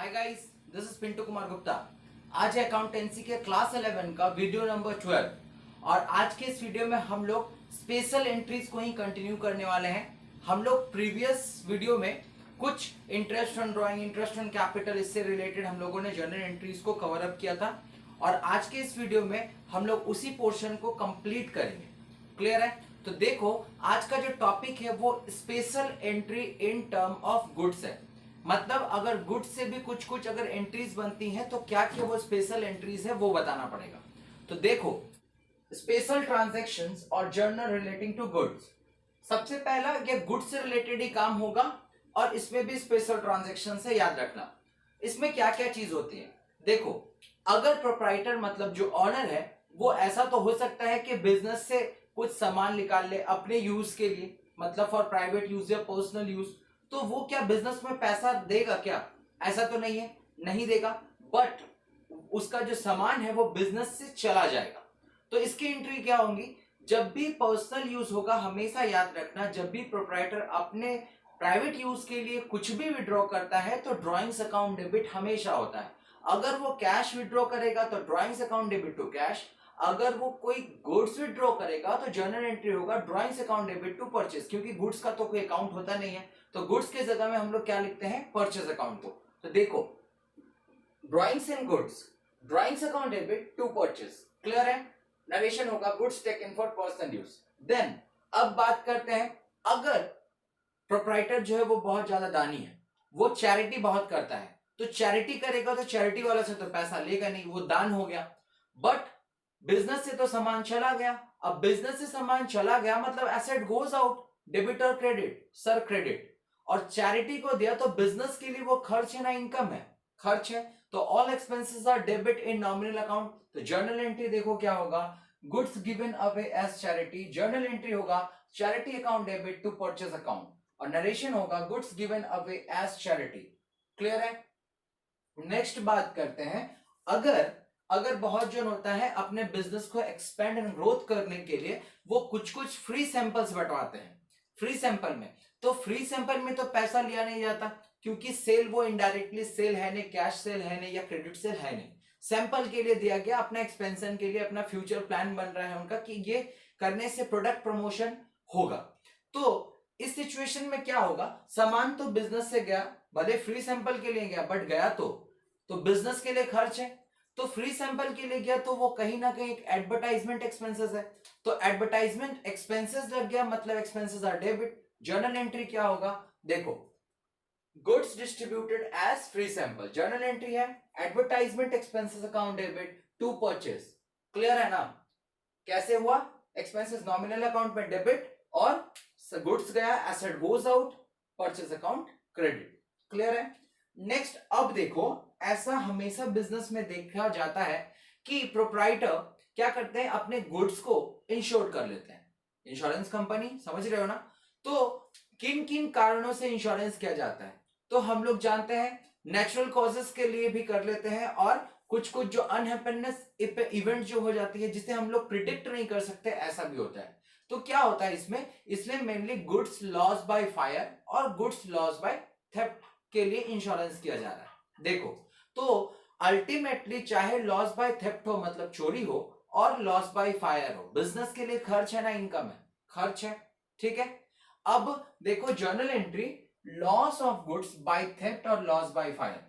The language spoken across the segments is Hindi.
Hi guys, this is Pintu Kumar Gupta. आज है अकाउंटेंसी के क्लास 11 का वीडियो नंबर 12 और आज के इस वीडियो में हम लोग स्पेशल एंट्रीज को ही कंटिन्यू करने वाले हैं। हम लोग प्रीवियस वीडियो में कुछ interest on drawing, interest on capital, इससे रिलेटेड हम लोगों ने जर्नल एंट्रीज को कवर अप किया था और आज के इस वीडियो में हम लोग उसी पोर्शन को कंप्लीट करेंगे। क्लियर है? तो देखो, आज का जो टॉपिक है वो special entry in term of goods है। मतलब अगर गुड्स से भी कुछ कुछ अगर एंट्रीज बनती हैं तो क्या क्या वो स्पेशल एंट्रीज है वो बताना पड़ेगा। तो देखो, स्पेशल ट्रांजैक्शंस और जर्नल रिलेटिंग टू गुड्स, सबसे पहला ये गुड्स से रिलेटेड ही काम होगा और इसमें भी स्पेशल ट्रांजैक्शन है, याद रखना। इसमें क्या क्या चीज होती है देखो, अगर प्रोप्राइटर मतलब जो ऑनर है वो ऐसा तो हो सकता है कि बिजनेस से कुछ सामान निकाल ले अपने यूज के लिए, मतलब फॉर प्राइवेट यूज या पर्सनल यूज, तो वो क्या बिजनेस में पैसा देगा क्या? ऐसा तो नहीं है, नहीं देगा, बट उसका जो सामान है वो बिजनेस से चला जाएगा। तो इसकी एंट्री क्या होंगी? जब भी पर्सनल यूज होगा, हमेशा याद रखना, जब भी प्रोप्राइटर अपने प्राइवेट यूज के लिए कुछ भी विड्रॉ करता है तो ड्रॉइंग्स अकाउंट डेबिट हमेशा होता है। अगर वो कैश विड्रॉ करेगा तो drawings account debit to cash, अगर वो कोई गुड्स विड्रॉ करेगा तो जर्नल एंट्री होगा drawings account debit to purchase, क्योंकि गुड्स का तो कोई अकाउंट होता नहीं है, तो गुड्स के जगह में हम लोग क्या लिखते हैं? परचेज अकाउंट को। तो देखो, drawings in goods, drawings account debit to purchase, clear है? नरेशन होगा goods taken for personal use. Then अब बात करते हैं, अगर प्रोप्राइटर जो है वो बहुत ज्यादा दानी है, वो चैरिटी बहुत करता है, तो चैरिटी करेगा तो चैरिटी वाला से तो पैसा लेगा नहीं, वो दान हो गया। बट बिजनेस से तो सामान चला गया, अब बिजनेस से सामान चला गया मतलब एसेट गोज आउट, डेबिट और क्रेडिट, सर क्रेडिट, और चैरिटी को दिया तो बिजनेस के लिए वो खर्च है ना इनकम है? खर्च है, तो all expenses are debit in nominal account. तो जर्नल एंट्री देखो क्या होगा? Goods given away as charity, journal entry होगा charity account debit to purchase account, और नरेशन होगा goods given away as charity. Clear है? नेक्स्ट बात करते हैं, अगर बहुत जन होता है अपने बिजनेस को एक्सपेंड एंड ग्रोथ करने के लिए वो कुछ कुछ फ्री सैंपल्स बंटवाते हैं। फ्री सैंपल में, तो फ्री सैंपल में तो पैसा लिया नहीं जाता, क्योंकि सेल वो इनडायरेक्टली सेल है नहीं, कैश सेल है नहीं या क्रेडिट सेल है नहीं, सैंपल के लिए दिया गया, अपना एक्सपेंशन के लिए, अपना फ्यूचर प्लान बन रहा है उनका कि ये करने से प्रोडक्ट प्रमोशन होगा। तो इस सिचुएशन में क्या होगा? सामान तो बिजनेस से गया, भले फ्री सैंपल के लिए गया बट गया तो बिजनेस के लिए खर्च है, तो फ्री सैंपल के लिए गया तो वो कहीं ना कहीं एक एडवर्टाइजमेंट एक्सपेंसेस है, तो एडवर्टाइजमेंट एक्सपेंसेस लग गया, मतलब expenses are debit. Journal entry क्या होगा? देखो, goods distributed as free sample, journal entry है advertisement expenses account debit to purchase. Clear है ना? कैसे हुआ? एक्सपेंसेस नॉमिनल अकाउंट में डेबिट और गुड्स गया, asset goes out, purchase account credit. Clear है? नेक्स्ट अब देखो, ऐसा हमेशा बिजनेस में देखा जाता है कि प्रोप्राइटर क्या करते हैं? अपने गुड्स को इंश्योर कर लेते हैं, इंश्योरेंस कंपनी, समझ रहे हो ना? तो किन किन कारणों से इंश्योरेंस किया जाता है? तो हम लोग जानते हैं नेचुरल कॉजेस के लिए भी कर लेते हैं, और कुछ कुछ जो अनहैप्पीनेस इवेंट जो हो जाती है जिसे हम लोग प्रिडिक्ट नहीं कर सकते, ऐसा भी होता है। तो क्या होता है इसमें mainly goods loss by fire और गुड्स लॉस बाय थेफ्ट के लिए इंश्योरेंस किया जा रहा है। देखो, तो अल्टीमेटली चाहे लॉस बाय थेफ्ट हो, मतलब चोरी हो, और लॉस बाय फायर हो, बिजनेस के लिए खर्च है ना इनकम है? खर्च है, ठीक है। अब देखो, journal entry loss of goods by theft और लॉस बाय फायर,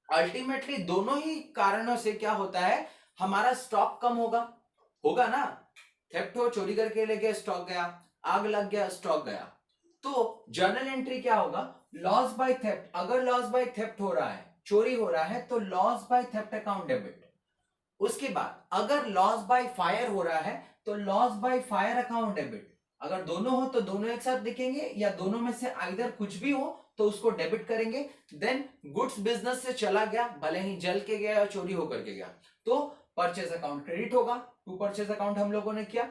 अल्टीमेटली दोनों ही कारणों से क्या होता है? हमारा स्टॉक कम होगा ना? थेफ्ट हो, चोरी करके ले गए, स्टॉक गया, आग लग गया, स्टॉक गया। तो जर्नल एंट्री क्या होगा? लॉस बाय थेफ्ट, अगर लॉस बाय थेफ्ट हो रहा है, चोरी हो रहा है, तो loss by theft account debit. उसके बाद अगर लॉस बाय फायर हो रहा है तो loss by fire account debit. अगर दोनों हो तो दोनों एक साथ दिखेंगे, या दोनों में से आइदर कुछ भी हो तो उसको डेबिट करेंगे। देन गुड्स बिजनेस से चला गया, भले ही जल के गया या चोरी होकर के गया, तो परचेज अकाउंट क्रेडिट होगा, टू परचेज अकाउंट हम लोगों ने किया।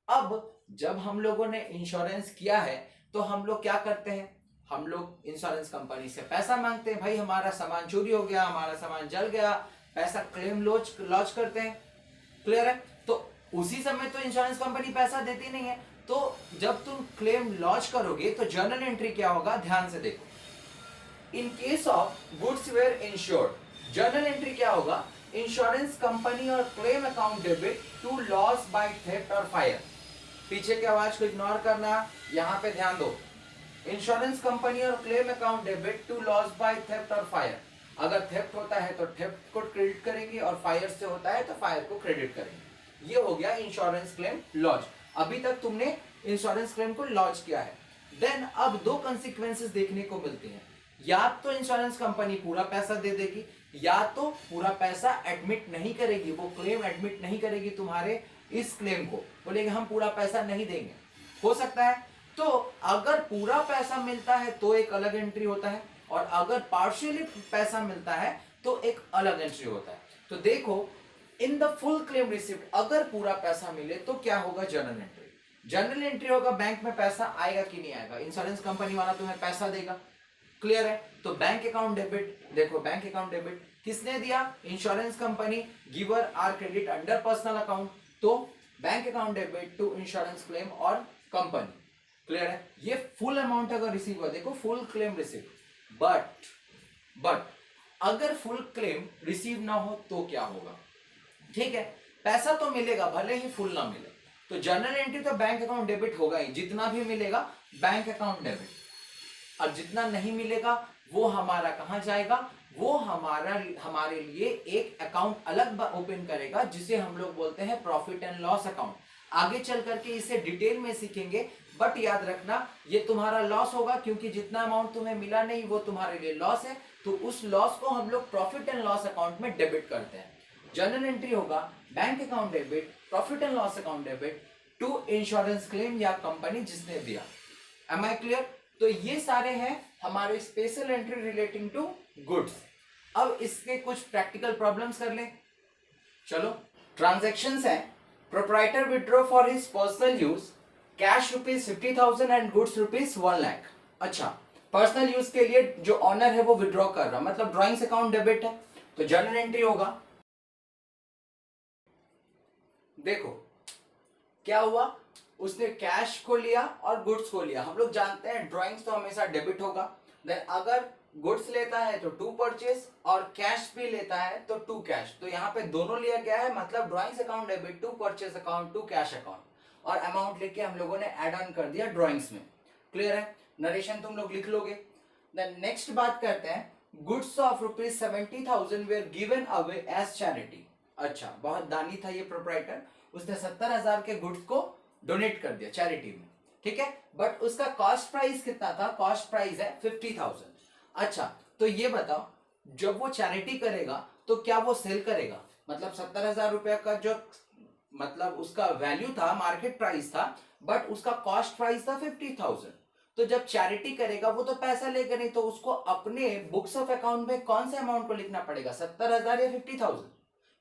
अब जब हम लोगों ने इंश्योरेंस किया है तो हम लोग क्या करते हैं? हम लोग इंश्योरेंस कंपनी से पैसा मांगते हैं, भाई हमारा सामान चोरी हो गया, हमारा सामान जल गया, पैसा क्लेम लॉन्च करते हैं। क्लियर है? तो उसी समय तो इंश्योरेंस कंपनी पैसा देती नहीं है, तो जब तुम क्लेम लॉन्च करोगे तो जर्नल एंट्री क्या होगा? ध्यान से देखो, in case of goods were insured, journal entry क्या होगा, इंश्योरेंस कंपनी और claim account debit to loss by theft और फायर। पीछे की आवाज को इग्नोर करना, यहां पे ध्यान दो। इंश्योरेंस कंपनी और claim account debit to loss by theft और फायर। अगर थेफ्ट होता है तो थेफ्ट को क्रेडिट करेंगे और फायर से होता है तो फायर को क्रेडिट करेंगे। ये हो गया इंश्योरेंस क्लेम लॉन्च। अभी तक तुमने इंश्योरेंस क्लेम को लॉन्च किया है। देन अब दो कंसिक्वेंसेस देखने को मिलती हैं, या तो इंश्योरेंस कंपनी पूरा पैसा दे देगी या तो पूरा पैसा एडमिट नहीं करेगी, वो क्लेम एडमिट नहीं करेगी तुम्हारे इस क्लेम को, बोलेगी हम पूरा पैसा नहीं देंगे। हो सकता है। तो अगर पूरा पैसा मिलता है तो एक अलग एंट्री होता है, और अगर पार्शियली पैसा मिलता है तो एक अलग एंट्री होता है। तो देखो, in the full claim receipt अगर पूरा पैसा मिले तो क्या होगा, जर्नल एंट्री। जर्नल एंट्री होगा बैंक में पैसा आएगा कि नहीं आएगा, इंश्योरेंस कंपनी वाला तुम्हें पैसा देगा, क्लियर है। तो बैंक अकाउंट डेबिट, देखो बैंक अकाउंट डेबिट किसने दिया, insurance company, giver are credit under personal account, तो bank account debit to insurance claim और कंपनी, क्लियर है। ये फुल अमाउंट अगर रिसीव हुआ, देखो फुल क्लेम रिसीव। बट अगर फुल क्लेम रिसीव ना हो तो क्या होगा, ठीक है, पैसा तो मिलेगा भले ही फुल ना मिले, तो जर्नल एंट्री तो बैंक अकाउंट डेबिट होगा ही, जितना भी मिलेगा बैंक अकाउंट डेबिट, और जितना नहीं मिलेगा वो हमारा कहां जाएगा, वो हमारे लिए एक अकाउंट अलग ओपन करेगा जिसे हम लोग बोलते हैं प्रॉफिट एंड लॉस अकाउंट। आगे चल करके इसे डिटेल में सीखेंगे, बट याद रखना ये तुम्हारा लॉस होगा, क्योंकि जितना अमाउंट तुम्हें मिला नहीं वो तुम्हारे लिए लॉस है, तो उस लॉस को हम लोग प्रॉफिट एंड लॉस अकाउंट में डेबिट करते हैं। जर्नल एंट्री होगा bank account debit, profit and loss account debit to insurance claim या कंपनी जिसने दिया। Am I clear. तो ये सारे हैं हमारे special entry relating to goods. अब इसके कुछ प्रैक्टिकल प्रॉब्लम्स कर लें, चलो। ट्रांजैक्शंस हैं, proprietor withdraw for his personal use cash ₹50,000 and goods ₹1 lakh. अच्छा, पर्सनल यूज के लिए जो ऑनर है वो विड्रॉ कर रहा, मतलब ड्राइंग्स अकाउंट डेबिट है, तो जर्नल एंट्री होगा। देखो क्या हुआ, उसने कैश को लिया और गुड्स को लिया। हम लोग जानते हैं ड्राइंग्स तो हमेशा डेबिट होगा, देन अगर गुड्स लेता है तो टू परचेज और कैश भी लेता है तो टू कैश, तो यहाँ पे दोनों लिया गया है, मतलब drawings account debit to purchase account to cash account, और अमाउंट लेके हम लोगों ने ऐड ऑन कर दिया ड्राइंग्स में, क्लियर है। नरेशन तुम लोग लिख लोगे। देन नेक्स्ट बात करते हैं, goods of ₹70,000 were given away as charity. अच्छा, बहुत दानी था ये प्रोप्राइटर, उसने 70,000 के गुड्स को डोनेट कर दिया चैरिटी में, ठीक है, बट उसका कॉस्ट प्राइस कितना था, कॉस्ट प्राइस है 50,000। अच्छा, तो ये बताओ जब वो चैरिटी करेगा तो क्या वो सेल करेगा, मतलब 70,000 रुपया का जो मतलब उसका वैल्यू था, मार्केट प्राइस था, बट उसका कॉस्ट प्राइस था 50,000। तो जब चैरिटी करेगा वो तो पैसा लेगा नहीं, तो उसको अपने बुक्स ऑफ अकाउंट में कौन से अमाउंट को लिखना पड़ेगा, 70,000 या 50,000,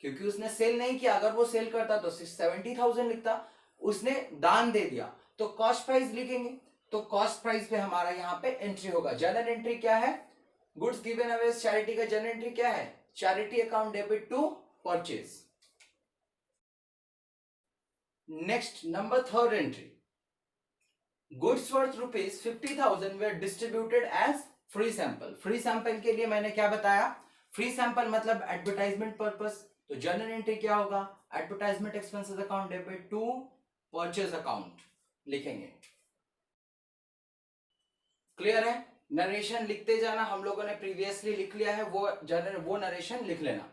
क्योंकि उसने सेल नहीं किया। अगर वो सेल करता तो 70,000 लिखता, उसने दान दे दिया तो कॉस्ट प्राइस लिखेंगे, तो कॉस्ट प्राइस पे हमारा यहाँ पे एंट्री होगा। जर्नल एंट्री क्या है, गुड्स गिवन अवे चैरिटी का जर्नल एंट्री क्या है, charity account debit to purchase. Next number third entry, goods worth ₹50,000 were distributed as free sample. Free sample के लिए मैंने क्या बताया, फ्री सैंपल मतलब एडवर्टाइजमेंट पर्पस, तो जर्नल एंट्री क्या होगा, advertisement expenses account debit to purchase account लिखेंगे, क्लियर है। नरेशन लिखते जाना, हम लोगों ने प्रीवियसली लिख लिया है, वो नरेशन लिख लेना।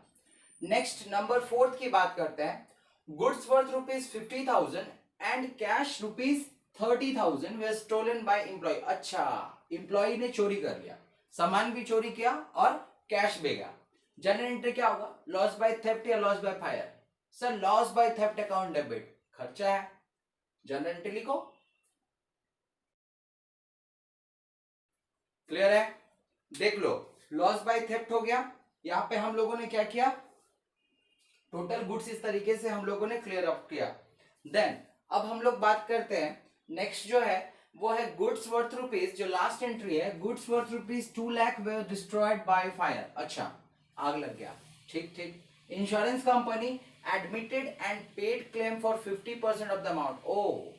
नेक्स्ट नंबर फोर्थ की बात करते हैं, goods worth ₹50,000 and cash ₹30,000 were stolen by employee. अच्छा, एम्प्लॉय ने चोरी कर लिया, सामान भी चोरी किया और कैश भी गया। जर्नल एंट्री क्या होगा, लॉस बाय थेफ्ट या loss by fire. Sir loss by theft account debit, खर्चा है, जर्नल एंट्री लिखो, क्लियर है। देख लो, लॉस बाय थेफ्ट हो गया, यहां पे हम लोगों ने क्या किया, टोटल गुड्स इस तरीके से हम लोगों ने क्लियर अप किया। देन अब हम लोग बात करते हैं, नेक्स्ट जो है वो है गुड्स वर्थ रुपीज, जो लास्ट एंट्री है, goods worth ₹2 lakh were destroyed by fire. अच्छा, आग लग गया, ठीक ठीक। Insurance company admitted and paid claim for 50% of the amount. Oh,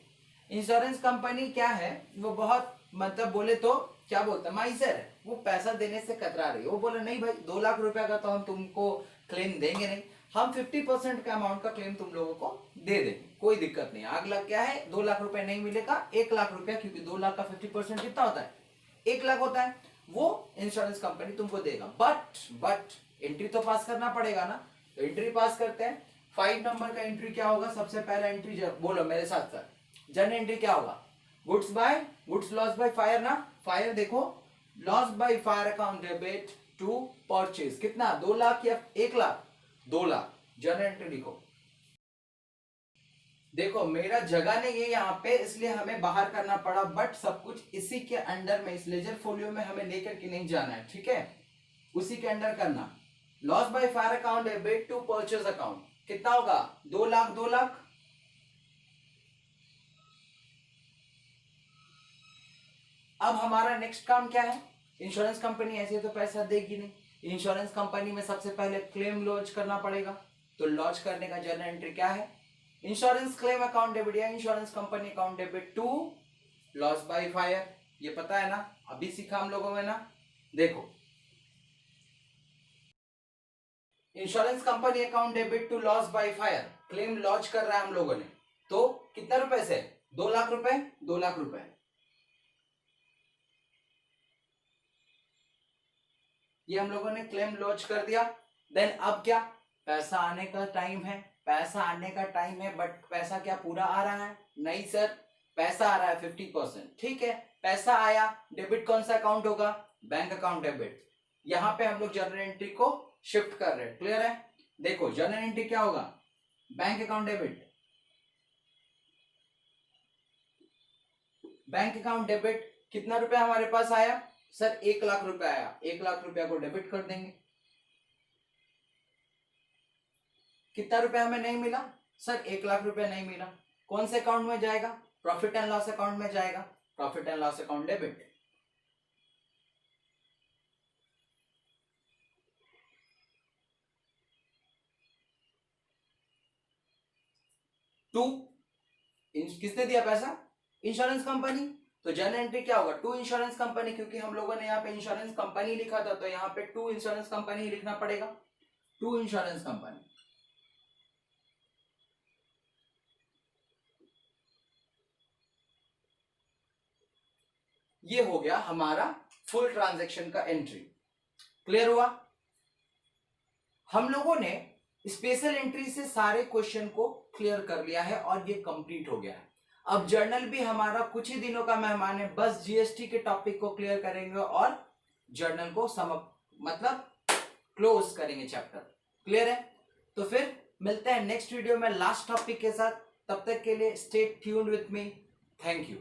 insurance company क्या है, वो बहुत मतलब बोले तो क्या बोलता है, माइजर है, वो पैसा देने से कतरा रही है। वो बोला नहीं भाई 2 लाख रुपया का तो हम तुमको क्लेम देंगे नहीं, हम 50% का अमाउंट का क्लेम तुम लोगों को दे देंगे, कोई दिक्कत नहीं। अगला क्या है, 2 लाख रुपया नहीं मिलेगा, 1 लाख रुपया, क्योंकि 2 लाख का 50% कितना होता है, 1 लाख होता है, वो इंश्योरेंस कंपनी तुमको देगा। बट एंट्री तो पास करना पड़ेगा ना, तो एंट्री पास करते हैं। 5 नंबर का एंट्री क्या होगा, सबसे पहला एंट्री बोलो मेरे साथ सर, जर्नल एंट्री क्या होगा, गुड्स लॉस बाय फायर ना, फायर देखो, loss by fire account debit to purchase, कितना 2 लाख या 1 लाख, 2 लाख, जर्नल एंट्री लिखो। देखो मेरा जगह नहीं है यहाँ पे, इसलिए हमें बाहर करना पड़ा, बट सब कुछ इसी के अंडर में, इस लेजर फोलियो में हमें लेकर के नहीं जाना है, ठीक है, उसी के अंडर करना। Loss by fire account debit to purchase account कितना होगा, 2 लाख, 2 लाख। अब हमारा नेक्स्ट काम क्या है, इंश्योरेंस कंपनी ऐसे तो पैसा देगी नहीं, इंश्योरेंस कंपनी में सबसे पहले क्लेम लॉन्च करना पड़ेगा। तो लॉन्च करने का जर्नल एंट्री क्या है, इंश्योरेंस क्लेम अकाउंट डेबिट या insurance company account debit to loss by fire, ये पता है ना, अभी सीखा हम लोगों ने ना। देखो insurance company account debit to loss by fire, claim launch कर रहा है हम लोगों ने, तो कितना रुपए से, 2 लाख रुपए, 2 लाख रुपए, ये हम लोगों ने क्लेम लॉन्च कर दिया। देन अब क्या, पैसा आने का टाइम है, पैसा आने का टाइम है, बट पैसा क्या पूरा आ रहा है, नहीं सर, पैसा आ रहा है 50%, ठीक है, पैसा आया, डेबिट कौन सा अकाउंट होगा, बैंक अकाउंट डेबिट। यहां पे हम लोग जर्नल एंट्री को शिफ्ट कर रहे हैं, क्लियर है। देखो जर्नल एंट्री क्या होगा, bank account debit, bank account debit, कितना रुपया हमारे पास आया सर, 1 लाख रुपया आया, 1 लाख रुपया को डेबिट कर देंगे। कितना रुपया हमें नहीं मिला सर, 1 लाख रुपया नहीं मिला, कौन से अकाउंट में जाएगा, प्रॉफिट एंड लॉस अकाउंट में जाएगा, profit and loss account debit. To किसने दिया पैसा, इंश्योरेंस कंपनी, तो जर्नल एंट्री क्या होगा, टू इंश्योरेंस कंपनी, क्योंकि हम लोगों ने यहाँ पे इंश्योरेंस कंपनी लिखा था, तो यहाँ पे टू इंश्योरेंस कंपनी लिखना पड़ेगा, टू इंश्योरेंस कंपनी। ये हो गया हमारा फुल ट्रांजैक्शन का एंट्री, क्लियर हुआ। हम लोगों ने स्पेशल एंट्री से सारे क्वेश्चन को क्लियर कर लिया है और ये कंप्लीट हो गया है। अब जर्नल भी हमारा कुछ ही दिनों का मेहमान है, बस जीएसटी के टॉपिक को क्लियर करेंगे और जर्नल को मतलब क्लोज करेंगे चैप्टर, क्लियर है। तो फिर मिलते हैं नेक्स्ट वीडियो में लास्ट टॉपिक के साथ, तब तक के लिए stay tuned with me, thank you.